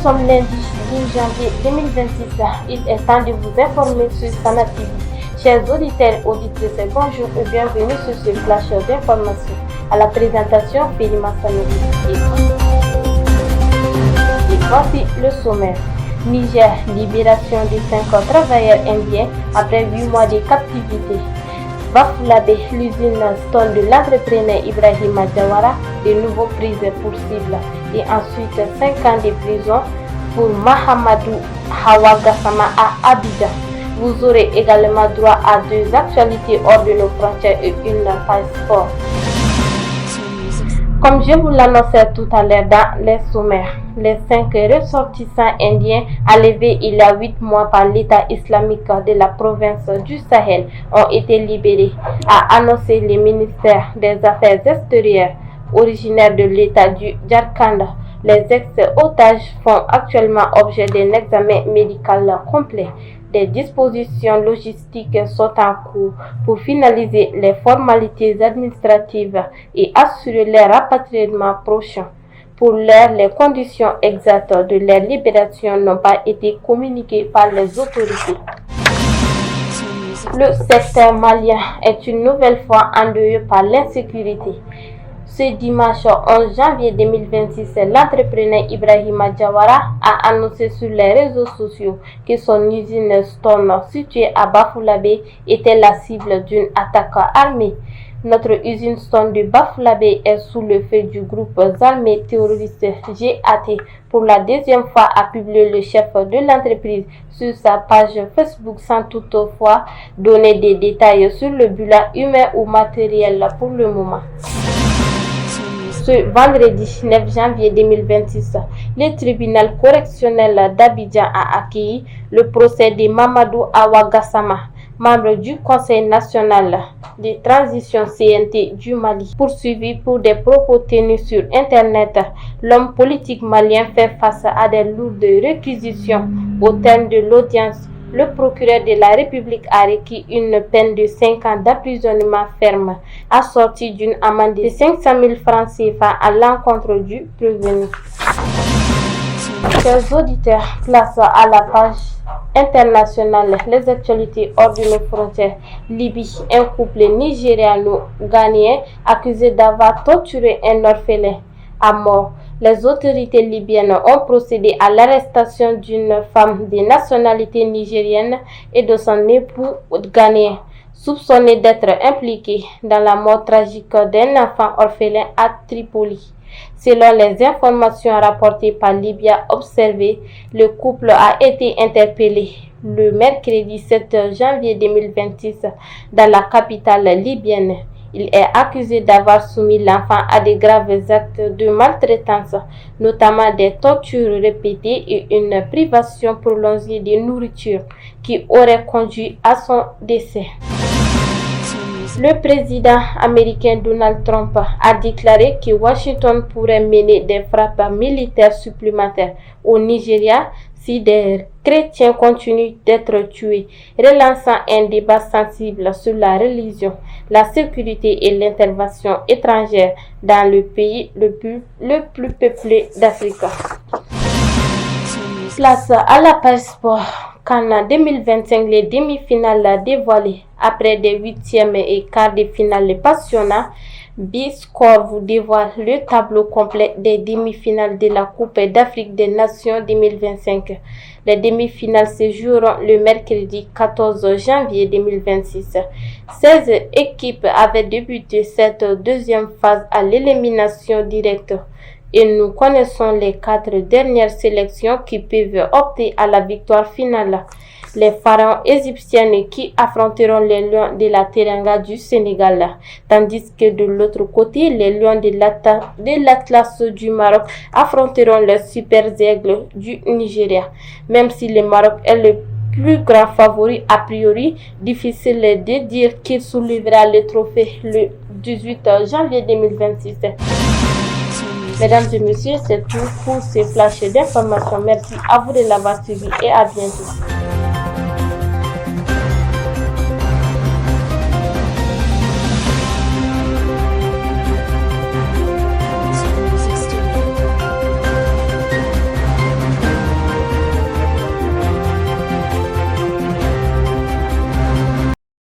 sommes lundi 12 janvier 2026. Il est temps de vous informer sur Sana TV. Chers auditeurs et auditrices, bonjour et bienvenue sur ce flash d'information. À la présentation, Félima Sanoui. Et voici le sommaire. Niger, libération des 5 travailleurs indiens après 8 mois de captivité. Bafoullabé, l'usine Stone de l'entrepreneur Ibrahima Diawara, de nouveaux prises pour cible. Et ensuite 5 ans de prison pour Mahamadou Hawa Gassama à Abidjan. Vous aurez également droit à 2 actualités hors de nos frontières et une page sport. Comme je vous l'annonçais tout à l'heure dans les sommaires, les 5 ressortissants indiens enlevés il y a 8 mois par l'État islamique de la province du Sahel ont été libérés, a annoncé le ministère des Affaires extérieures. Originaires de l'État du Jharkhand, les ex-otages font actuellement objet d'un examen médical complet. Des dispositions logistiques sont en cours pour finaliser les formalités administratives et assurer leur rapatriement prochain. Pour l'heure, les conditions exactes de leur libération n'ont pas été communiquées par les autorités. Le secteur malien est une nouvelle fois endeuillé par l'insécurité. Ce dimanche 11 janvier 2026, l'entrepreneur Ibrahima Diawara a annoncé sur les réseaux sociaux que son usine Stone située à Bafoullabé était la cible d'une attaque armée. Notre usine Stone de Bafoullabé est sous le feu du groupe armé terroriste GAT. Pour la deuxième fois, a publié le chef de l'entreprise sur sa page Facebook sans toutefois donner des détails sur le bilan humain ou matériel pour le moment. Ce vendredi 9 janvier 2026, le tribunal correctionnel d'Abidjan a accueilli le procès de Mamadou Hawa Gassama, membre du Conseil national de transition CNT du Mali. Poursuivi pour des propos tenus sur Internet, l'homme politique malien fait face à des lourdes réquisitions. Au terme de l'audience, le procureur de la République a requis une peine de 5 ans d'emprisonnement ferme, assortie d'une amende de 500 000 francs CFA à l'encontre du prévenu. Chers auditeurs, place à la page internationale, les actualités hors de nos frontières. Libye, un couple nigériano-ghanéen accusé d'avoir torturé un orphelin à mort. Les autorités libyennes ont procédé à l'arrestation d'une femme de nationalité nigérienne et de son époux ghanéen, soupçonnés d'être impliqués dans la mort tragique d'un enfant orphelin à Tripoli. Selon les informations rapportées par Libya Observer, le couple a été interpellé le mercredi 7 janvier 2026 dans la capitale libyenne. Il est accusé d'avoir soumis l'enfant à de graves actes de maltraitance, notamment des tortures répétées et une privation prolongée de nourriture qui aurait conduit à son décès. Le président américain Donald Trump a déclaré que Washington pourrait mener des frappes militaires supplémentaires au Nigeria si des chrétiens continuent d'être tués, relançant un débat sensible sur la religion, la sécurité et l'intervention étrangère dans le pays le plus peuplé d'Afrique. Place à la page sport. CAN 2025, les demi-finales dévoilées. Après des 8e et quarts de finale passionnants, B-Score vous dévoile le tableau complet des demi-finales de la Coupe d'Afrique des Nations 2025. Les demi-finales se joueront le mercredi 14 janvier 2026. 16 équipes avaient débuté cette deuxième phase à l'élimination directe. Et nous connaissons les 4 dernières sélections qui peuvent opter à la victoire finale. Les pharaons égyptiennes qui affronteront les lions de la Teranga du Sénégal, tandis que de l'autre côté, les lions de l'Atlas du Maroc affronteront les super aigles du Nigeria. Même si le Maroc est le plus grand favori a priori, difficile de dire qu'il soulèvera le trophée le 18 janvier 2026. Mesdames et messieurs, c'est tout pour ces flashs d'informations. Merci à vous de l'avoir suivi et à bientôt.